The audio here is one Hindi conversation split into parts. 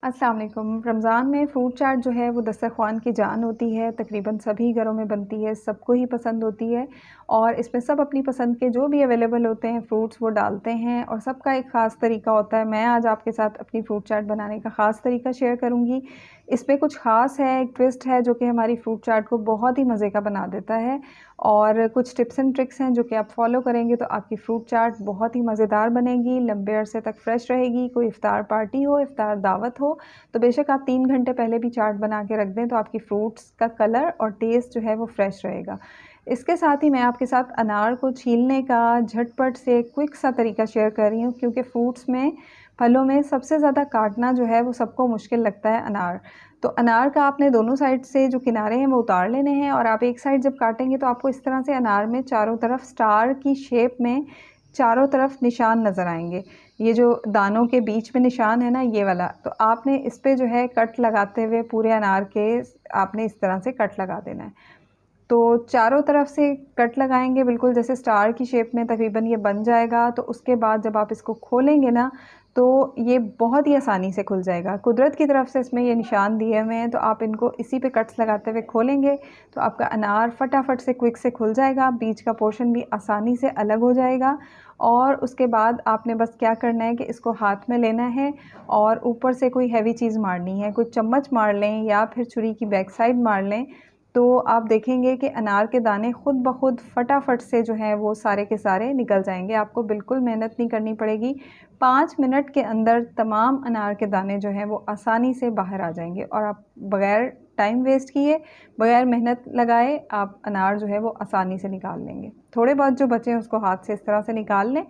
अस्सलाम वालेकुम। रमज़ान में फ्रूट चाट जो है वो दस्तरख़्वान की जान होती है। तकरीबन सभी घरों में बनती है, सबको ही पसंद होती है और इसमें सब अपनी पसंद के जो भी अवेलेबल होते हैं फ्रूट्स वो डालते हैं और सबका एक ख़ास तरीका होता है। मैं आज आपके साथ अपनी फ्रूट चाट बनाने का ख़ास तरीका शेयर करूँगी। इसमें कुछ ख़ास है, एक ट्विस्ट है जो कि हमारी फ्रूट चाट को बहुत ही मज़े का बना देता है और कुछ टिप्स एंड ट्रिक्स हैं जो कि आप फ़ॉलो करेंगे तो आपकी फ्रूट चाट बहुत ही मज़ेदार बनेगी, लंबे अरसे तक फ्रेश रहेगी। कोई इफ़्तार पार्टी हो, इफ़्तार दावत हो तो बेशक आप 3 घंटे पहले भी चाट बना के रख दें तो आपकी फ्रूट्स का कलर और टेस्ट जो है वो फ्रेश रहेगा। इसके साथ ही मैं आपके साथ अनार को छीलने का झटपट से क्विक सा तरीका शेयर कर रही हूँ क्योंकि फ्रूट्स में, फलों में सबसे ज़्यादा काटना जो है वो सबको मुश्किल लगता है अनार। तो अनार का आपने दोनों साइड से जो किनारे हैं वो उतार लेने हैं और आप एक साइड जब काटेंगे तो आपको इस तरह से अनार में चारों तरफ स्टार की शेप में चारों तरफ निशान नज़र आएँगे। ये जो दानों के बीच में निशान है ना ये वाला, तो आपने इस पे जो है कट लगाते हुए पूरे अनार के आपने इस तरह से कट लगा देना है। तो चारों तरफ से कट लगाएँगे बिल्कुल जैसे स्टार की शेप में तकरीबन ये बन जाएगा, तो उसके बाद जब आप इसको खोलेंगे ना, तो ये बहुत ही आसानी से खुल जाएगा। कुदरत की तरफ से इसमें ये निशान दिए हुए हैं, तो आप इनको इसी पे कट्स लगाते हुए खोलेंगे, तो आपका अनार फटाफट से क्विक से खुल जाएगा, बीच का पोर्शन भी आसानी से अलग हो जाएगा और उसके बाद आपने बस क्या करना है कि इसको हाथ में लेना है और ऊपर से कोई हैवी चीज़ मारनी है, कोई चम्मच मार लें या फिर छुरी की बैक साइड मार लें, तो आप देखेंगे कि अनार के दाने ख़ुद ब ख़ुद फटाफट से जो हैं वो सारे के सारे निकल जाएँगे। आपको बिल्कुल मेहनत नहीं करनी पड़ेगी। 5 मिनट के अंदर तमाम अनार के दाने जो हैं वो आसानी से बाहर आ जाएँगे और आप बग़ैर टाइम वेस्ट किए, बग़ैर मेहनत लगाए आप अनार जो है वो आसानी से निकाल लेंगे। थोड़े बहुत जो बचे हैं उसको हाथ से इस तरह से निकाल लें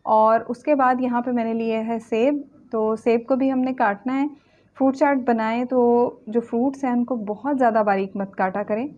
और उसके बाद यहाँ पे मैंने लिए है सेब, तो सेब को भी हमने काटना है। फ्रूट चाट बनाएँ तो जो फ्रूट्स हैं उनको बहुत ज़्यादा बारीक मत काटा करें।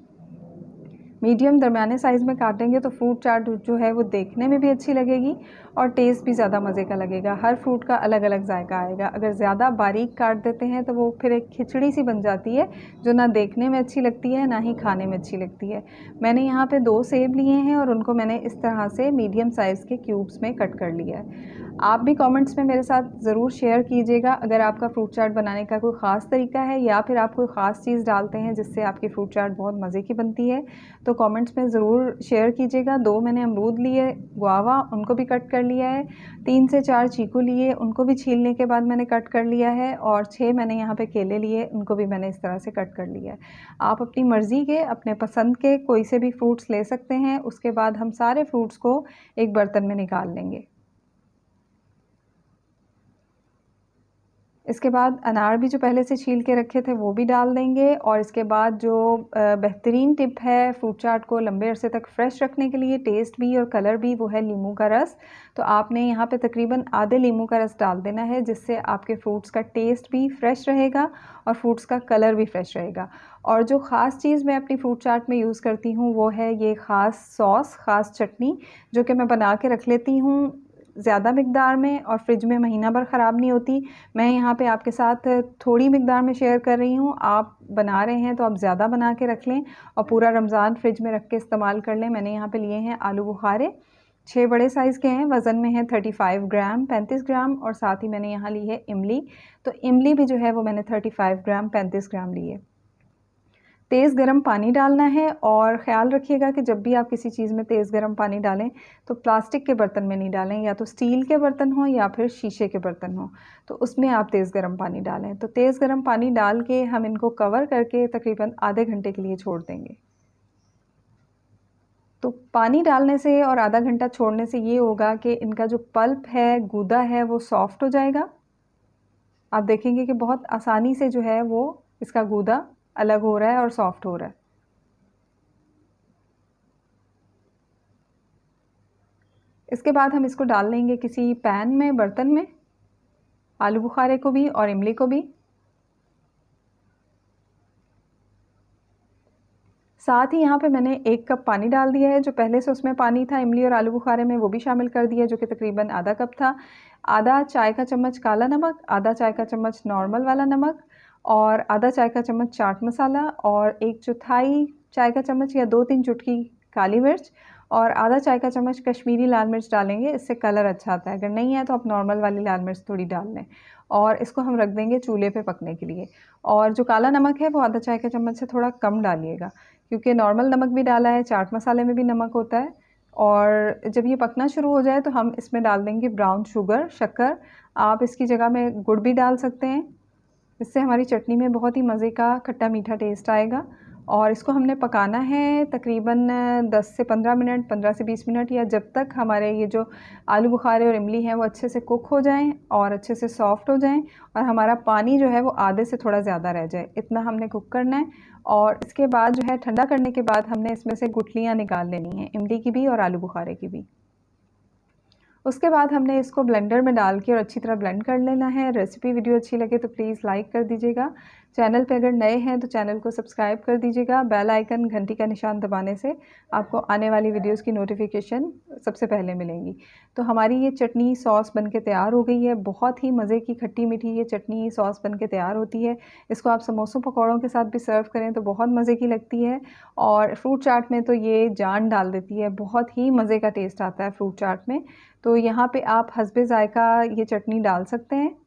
मीडियम दरमियाने साइज़ में काटेंगे तो फ्रूट चाट जो है वो देखने में भी अच्छी लगेगी और टेस्ट भी ज़्यादा मज़े का लगेगा। हर फ्रूट का अलग-अलग जायका आएगा। अगर ज़्यादा बारीक काट देते हैं तो वो फिर एक खिचड़ी सी बन जाती है, जो ना देखने में अच्छी लगती है, ना ही खाने में अच्छी लगती है। मैंने यहाँ पे 2 सेब लिए हैं और उनको मैंने इस तरह से मीडियम साइज़ के क्यूब्स में कट कर लिया है। आप भी कमेंट्स में मेरे साथ ज़रूर शेयर कीजिएगा अगर आपका फ्रूट चाट बनाने का कोई ख़ास तरीका है या फिर आप कोई ख़ास चीज़ डालते हैं जिससे आपकी फ्रूट चाट बहुत मज़े की बनती है, तो कमेंट्स में ज़रूर शेयर कीजिएगा। 2 मैंने अमरूद लिए, गुआवा उनको भी कट कर लिया है, 3 से 4 चीकू लिए, उनको भी छीलने के बाद मैंने कट कर लिया है और 6 मैंने यहाँ पे केले लिए, उनको भी मैंने इस तरह से कट कर लिया है। आप अपनी मर्ज़ी के, अपने पसंद के कोई से भी फ्रूट्स ले सकते हैं। उसके बाद हम सारे फ्रूट्स को एक बर्तन में निकाल लेंगे। इसके बाद अनार भी जो पहले से छील के रखे थे वो भी डाल देंगे और इसके बाद जो बेहतरीन टिप है फ्रूट चाट को लंबे अरसे तक फ्रेश रखने के लिए, टेस्ट भी और कलर भी, वो है नींबू का रस। तो आपने यहाँ पे तकरीबन आधे नींबू का रस डाल देना है जिससे आपके फ्रूट्स का टेस्ट भी फ्रेश रहेगा और फ्रूट्स का कलर भी फ्रेश रहेगा। और जो ख़ास चीज़ मैं अपनी फ्रूट चाट में यूज़ करती हूँ वो है ये ख़ास सॉस, ख़ास चटनी जो कि मैं बना के रख लेती हूँ ज़्यादा मिक़दार में और फ्रिज में महीना भर ख़राब नहीं होती। मैं यहाँ पे आपके साथ थोड़ी मिक़दार में शेयर कर रही हूँ। आप बना रहे हैं तो आप ज़्यादा बना के रख लें और पूरा रमज़ान फ्रिज में रख के इस्तेमाल कर लें। मैंने यहाँ पे लिए हैं आलू बुखारे, 6 बड़े साइज़ के हैं, वज़न में है 35 ग्राम, 35 ग्राम और साथ ही मैंने यहाँ ली है इमली। तो इमली भी जो है वो मैंने 35 ग्राम, 35 ग्राम ली है। तेज़ गरम पानी डालना है और ख़्याल रखिएगा कि जब भी आप किसी चीज़ में तेज़ गरम पानी डालें तो प्लास्टिक के बर्तन में नहीं डालें, या तो स्टील के बर्तन हों या फिर शीशे के बर्तन हों, तो उसमें आप तेज़ गरम पानी डालें। तो तेज़ गरम पानी डाल के हम इनको कवर करके तकरीबन आधे घंटे के लिए छोड़ देंगे। तो पानी डालने से और आधा घंटा छोड़ने से ये होगा कि इनका जो पल्प है, गूदा है, वो सॉफ्ट हो जाएगा। आप देखेंगे कि बहुत आसानी से जो है वो इसका गूदा अलग हो रहा है और सॉफ्ट हो रहा है। इसके बाद हम इसको डाल लेंगे किसी पैन में, बर्तन में, आलू बुखारे को भी और इमली को भी। साथ ही यहाँ पे मैंने 1 कप पानी डाल दिया है, जो पहले से उसमें पानी था इमली और आलू बुखारे में वो भी शामिल कर दिया जो कि तकरीबन आधा कप था। आधा चाय का चम्मच काला नमक, आधा चाय का चम्मच नॉर्मल वाला नमक और आधा चाय का चम्मच चाट मसाला और 1/4 चाय का चम्मच या 2-3 चुटकी काली मिर्च और आधा चाय का चम्मच कश्मीरी लाल मिर्च डालेंगे, इससे कलर अच्छा आता है। अगर नहीं है तो आप नॉर्मल वाली लाल मिर्च थोड़ी डाल लें। और इसको हम रख देंगे चूल्हे पे पकने के लिए। और जो काला नमक है वो आधा चाय का चम्मच से थोड़ा कम डालिएगा, क्योंकि नॉर्मल नमक भी डाला है, चाट मसाले में भी नमक होता है। और जब ये पकना शुरू हो जाए तो हम इसमें डाल देंगे ब्राउन शुगर, शक्कर। आप इसकी जगह में गुड़ भी डाल सकते हैं, इससे हमारी चटनी में बहुत ही मज़े का खट्टा मीठा टेस्ट आएगा। और इसको हमने पकाना है तकरीबन 10 से 15 मिनट, 15 से 20 मिनट, या जब तक हमारे ये जो आलू बुखारे और इमली हैं वो अच्छे से कुक हो जाएं और अच्छे से सॉफ़्ट हो जाएं और हमारा पानी जो है वो आधे से थोड़ा ज़्यादा रह जाए, इतना हमने कुक करना है। और इसके बाद जो है ठंडा करने के बाद हमने इसमें से गुठलियाँ निकाल लेनी हैं, इमली की भी और आलू बुखारे की भी। उसके बाद हमने इसको ब्लेंडर में डाल के और अच्छी तरह ब्लेंड कर लेना है। रेसिपी वीडियो अच्छी लगे तो प्लीज़ लाइक कर दीजिएगा। चैनल पे अगर नए हैं तो चैनल को सब्सक्राइब कर दीजिएगा। बेल आइकन घंटी का निशान दबाने से आपको आने वाली वीडियोस की नोटिफिकेशन सबसे पहले मिलेंगी। तो हमारी ये चटनी सॉस बनके तैयार हो गई है। बहुत ही मज़े की खट्टी मीठी ये चटनी सॉस बनके तैयार होती है। इसको आप समोसों पकौड़ों के साथ भी सर्व करें तो बहुत मज़े की लगती है। और फ्रूट चाट में तो ये जान डाल देती है, बहुत ही मज़े का टेस्ट आता है फ्रूट चाट में। तो यहाँ पे आप हस्बे ज़ायक़ा ये चटनी डाल सकते हैं।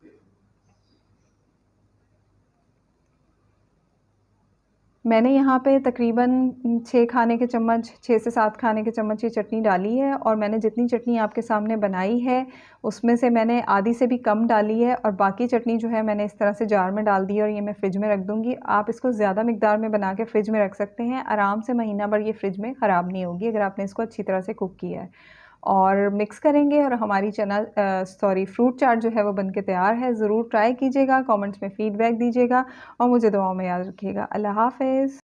मैंने यहाँ पे तकरीबन 6 खाने के चम्मच, 6 से 7 खाने के चम्मच ये चटनी डाली है। और मैंने जितनी चटनी आपके सामने बनाई है उसमें से मैंने आधी से भी कम डाली है, और बाकी चटनी जो है मैंने इस तरह से जार में डाल दी है और ये मैं फ़्रिज में रख दूँगी। आप इसको ज़्यादा मिक़दार में बना के फ़्रिज में रख सकते हैं, आराम से महीना भर ये फ़्रिज में ख़राब नहीं होगी अगर आपने इसको अच्छी तरह से कुक किया है। और मिक्स करेंगे और हमारी फ्रूट चाट जो है वो बनके तैयार है। ज़रूर ट्राई कीजिएगा, कमेंट्स में फ़ीडबैक दीजिएगा और मुझे दुआओं में याद रखिएगा। अल्लाह हाफ़िज़।